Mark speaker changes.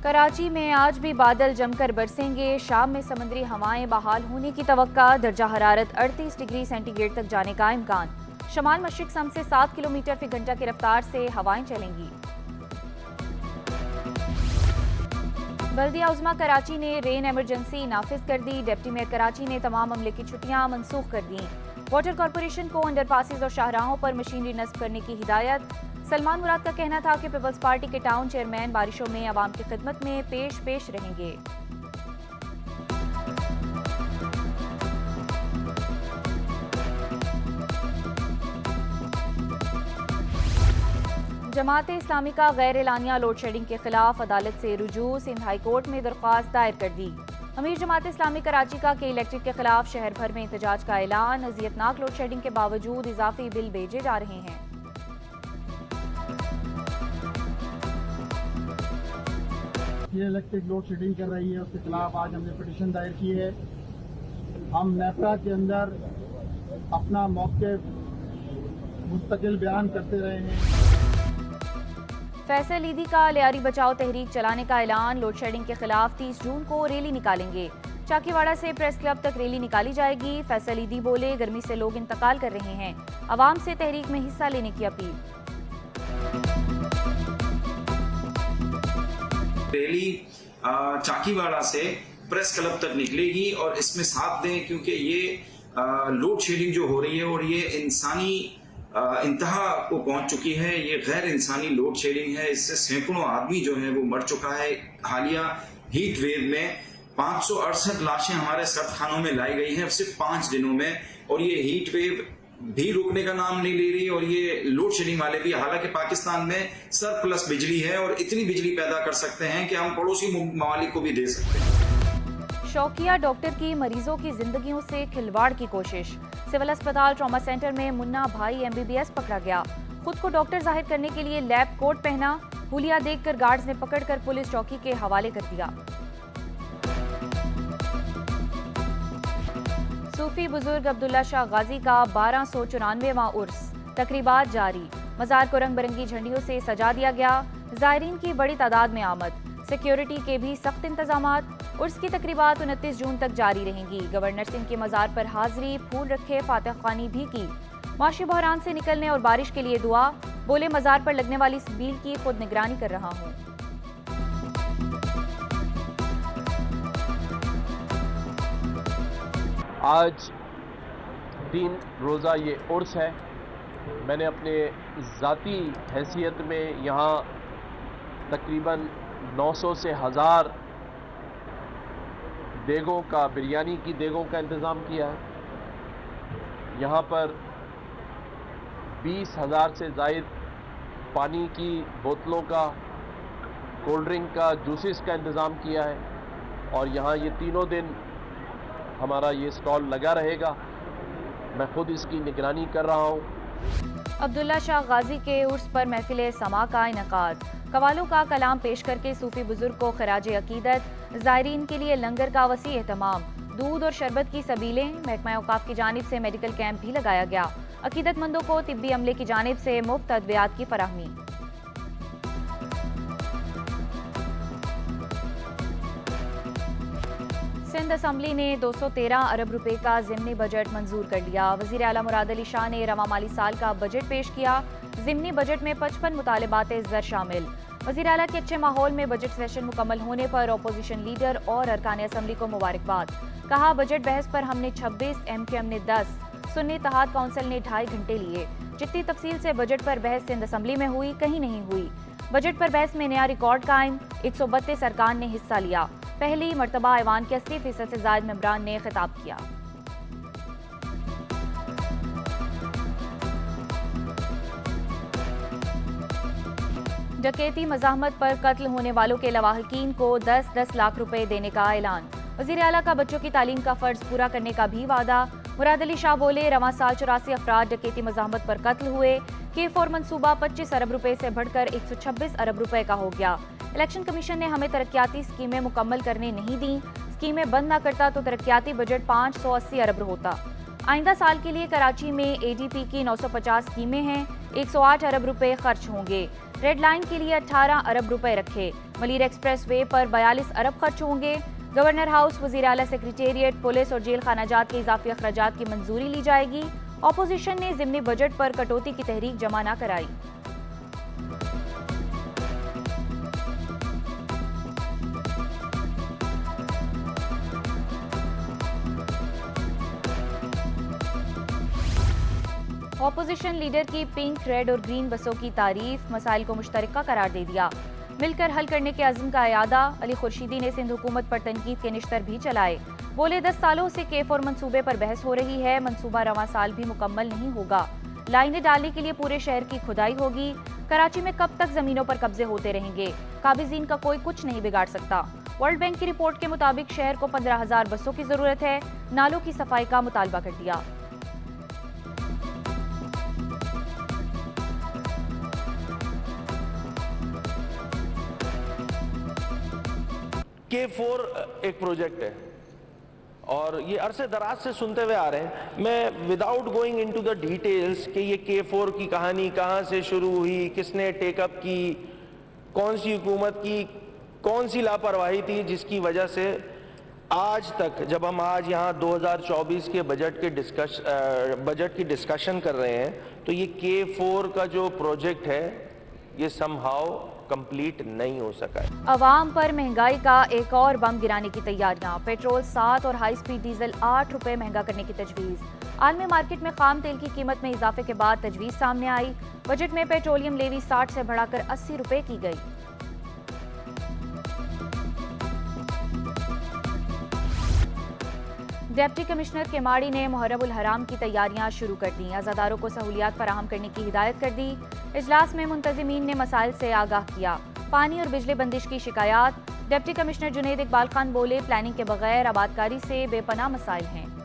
Speaker 1: कराची में आज भी बादल जमकर बरसेंगे। शाम में समुद्री हवाएं बहाल होने की तवक्का। दर्जा हरारत 38 डिग्री सेंटीग्रेड तक जाने का इम्कान। शमाल मशरिक सम से 7 किलोमीटर फी घंटा की रफ्तार से हवाएं चलेंगी। बल्दिया उज़्मा कराची ने रेन एमरजेंसी नाफिज कर दी। डिप्टी मेयर कराची ने तमाम अमले की छुट्टियां मनसूख कर दी। वाटर कॉरपोरेशन को अंडरपासेज और शाहराहों पर मशीनरी नस्ब करने की हिदायत। सलमान मुराद का कहना था कि पीपल्स पार्टी के टाउन चेयरमैन बारिशों में आवाम की खिदमत में पेश रहेंगे। जमात इस्लामी का गैर एलानिया लोड शेडिंग के खिलाफ अदालत से रुजू। सिंध हाई कोर्ट में दरख्वास्त दायर कर दी। अमीर जमात इस्लामी कराची का के इलेक्ट्रिक के खिलाफ शहर भर में एहतजाज का ऐलान। अजियतनाक लोड शेडिंग के बावजूद इजाफी बिल भेजे जा रहे हैं।
Speaker 2: ये इलेक्ट्रिक लोड शेडिंग कर रही है, उसके खिलाफ आज हमने पिटीशन दायर की है। हम नेपरा के अंदर अपना मौक़िफ़ मुस्तकिल बयान करते रहे हैं।
Speaker 1: फैसल ईदी का लियारी बचाओ तहरीक चलाने का ऐलान। लोड शेडिंग के खिलाफ 30 जून को रैली निकालेंगे। चाकीवाड़ा से प्रेस क्लब तक रैली निकाली जाएगी। फैसल ईदी बोले, गर्मी से लोग इंतकाल कर रहे हैं। अवाम से तहरीक में हिस्सा लेने की अपील।
Speaker 3: रैली चाकीवाड़ा से प्रेस क्लब तक निकलेगी और इसमें साथ दें, क्योंकि ये लोड शेडिंग जो हो रही है और ये इंसानी इंतहा को पहुंच चुकी है। ये गैर इंसानी लोड शेडिंग है। इससे सैकड़ों आदमी जो है वो मर चुका है। हालिया हीट वेव में 568 लाशें हमारे सर्द खानों में लाई गई हैं सिर्फ 5 दिनों में, और ये हीट वेव भी रुकने का नाम नहीं ले रही। और ये लोड शेडिंग वाले भी, हालांकि पाकिस्तान में सरप्लस बिजली है और इतनी बिजली पैदा कर सकते हैं कि हम पड़ोसी ममालिक को भी दे सकते हैं।
Speaker 1: शौकिया डॉक्टर की मरीजों की जिंदगियों से खिलवाड़ की कोशिश। सिविल अस्पताल ट्रॉमा सेंटर में मुन्ना भाई MBBS पकड़ा गया। खुद को डॉक्टर जाहिर करने के लिए लैब कोट पहना। हुलिया देखकर गार्ड्स ने पकड़कर पुलिस चौकी के हवाले कर दिया। सूफी बुजुर्ग अब्दुल्ला शाह गाजी का 1294वां उर्स। तकरीबात जारी। मज़ार को रंग बिरंगी झंडियों से सजा दिया गया। ज़ायरीन की बड़ी तादाद में आमद। सिक्योरिटी के भी सख्त इंतजामात। उर्स की तकरीबात 29 जून तक जारी रहेंगी। गवर्नर सिंह के मज़ार पर हाजिरी, फूल रखे, फातिह खानी भी की। माशी बहरान से निकलने और बारिश के लिए दुआ। बोले, मज़ार पर लगने वाली सबील की खुद निगरानी कर रहा हूँ।
Speaker 4: आज 3 रोज़ा ये उर्स है। मैंने अपने ज़ाती हैसियत में यहाँ तकरीबन 900 से 1000 देगों का, बिरयानी की देगों का इंतज़ाम किया है। यहाँ पर 20,000 से ज़ायद पानी की बोतलों का, कोल्ड ड्रिंक का, जूसेस का इंतज़ाम किया है। और यहाँ ये तीनों दिन हमारा ये स्टॉल लगा रहेगा। मैं खुद इसकी निगरानी कर रहा हूँ।
Speaker 1: अब्दुल्ला शाह गाजी के उर्स पर महफिल समा का इनकाद। कवालों का कलाम पेश करके सूफी बुजुर्ग को खराज अकीदत। ज़ायरीन के लिए लंगर का वसी एहतमाम। दूध और शरबत की सबीलें। महकमा औकाफ की जानिब से मेडिकल कैंप भी लगाया गया। अकीदतमंदों को तिब्बी अमले की जानिब से मुफ्त अद्वियात की फराहमी। सिंध असम्बली ने 213 अरब रुपए का ज़िमनी बजट मंजूर कर लिया। वज़ीर आला मुराद अली शाह ने रवा माली साल का बजट पेश किया। ज़िमनी बजट में 55 मुतालबात ज़र शामिल। वज़ीर आला के अच्छे माहौल में बजट सेशन मुकम्मल होने पर अपोजिशन लीडर और अरकान असम्बली को मुबारकबाद। कहा, बजट बहस पर हमने 26, MKM ने 10, सुन्नी इत्तेहाद काउंसिल ने 2.5 घंटे लिए। जितनी तफसील से बजट पर बहस सिंध असम्बली में हुई, कहीं नहीं हुई। बजट पर बहस में नया रिकॉर्ड कायम। 132 अरकान ने हिस्सा लिया। पहली मरतबा ऐवान के 80% से ज़ायद मेंबरान ने खिताब किया। डकैती मज़ाहमत पर कत्ल होने वालों के लवाहकीन को 10-10 लाख रुपए देने का ऐलान। वज़ीर आला का बच्चों की तालीम का फ़र्ज पूरा करने का भी वादा। मुराद अली शाह बोले, रवां साल 84 अफराद डकैती मज़ाहमत पर कत्ल हुए। K4 मंसूबा 25 अरब रुपए से बढ़कर 126 अरब रुपए का हो गया। इलेक्शन कमीशन ने हमें तरक्याती स्कीमें मुकम्मल करने नहीं दी। स्कीमें बंद न करता तो तरक्याती बजट 580 अरब होता। आइंदा साल के लिए कराची में ADP की 950 स्कीमें हैं। 108 अरब रुपए खर्च होंगे। रेड लाइन के लिए 18 अरब रुपए रखे। मलीर एक्सप्रेस वे पर 42 अरब खर्च होंगे। गवर्नर हाउस, वजीर आला सेक्रेटेरिएट, पुलिस और जेल खानाजात के इजाफी अखराजात की मंजूरी ली जाएगी। ऑपोजिशन ने ज़िमनी बजट पर कटौती की तहरीक जमा न कराई। ऑपोजिशन लीडर की पिंक, रेड और ग्रीन बसों की तारीफ, मसाइल को मुश्तरका करार दे दिया। मिलकर हल करने के अज़्म का इयादा। अली खुर्शीदी ने सिंध हुकूमत पर तनकीद के निश्तर भी चलाए। बोले 10 सालों से K4 मंसूबे पर बहस हो रही है, मंसूबा रवां साल भी मुकम्मल नहीं होगा। लाइनें डालने के लिए पूरे शहर की खुदाई होगी। कराची में कब तक जमीनों पर कब्जे होते रहेंगे? काबिजीन का कोई कुछ नहीं बिगाड़ सकता। वर्ल्ड बैंक की रिपोर्ट के मुताबिक शहर को 15,000 बसों की जरूरत है। नालों की सफाई का मुतालबा कर दिया।
Speaker 5: K4 एक प्रोजेक्ट है और ये अरसे दराज से सुनते हुए आ रहे हैं। मैं without going into the details कि ये K4 की कहानी कहाँ से शुरू हुई, किसने टेकअप की, कौन सी हुकूमत की कौन सी लापरवाही थी जिसकी वजह से आज तक, जब हम आज यहाँ 2024 के बजट की डिस्कशन कर रहे हैं, तो ये K4 का जो प्रोजेक्ट है ये समहाउ कंप्लीट नहीं हो सका है।
Speaker 1: अवाम पर महंगाई का एक और बम गिराने की तैयारियां। पेट्रोल 7 और हाई स्पीड डीजल 8 रुपए महंगा करने की तजवीज़। आलमी मार्केट में खाम तेल की कीमत में इजाफे के बाद तजवीज़ सामने आई। बजट में पेट्रोलियम लेवी 60 से बढ़ाकर 80 रुपए की गई। डिप्टी कमिश्नर केमाड़ी ने मुहर्रम उल हराम की तैयारियां शुरू कर दी। अज़ादारों को सहूलियात फराहम करने की हिदायत कर दी। इजलास में मुंतजिमीन ने मसाइल से आगाह किया। पानी और बिजली बंदिश की शिकायत। डिप्टी कमिश्नर जुनैद इकबाल खान बोले, प्लानिंग के बगैर आबादकारी से बेपनाह मसाइल हैं।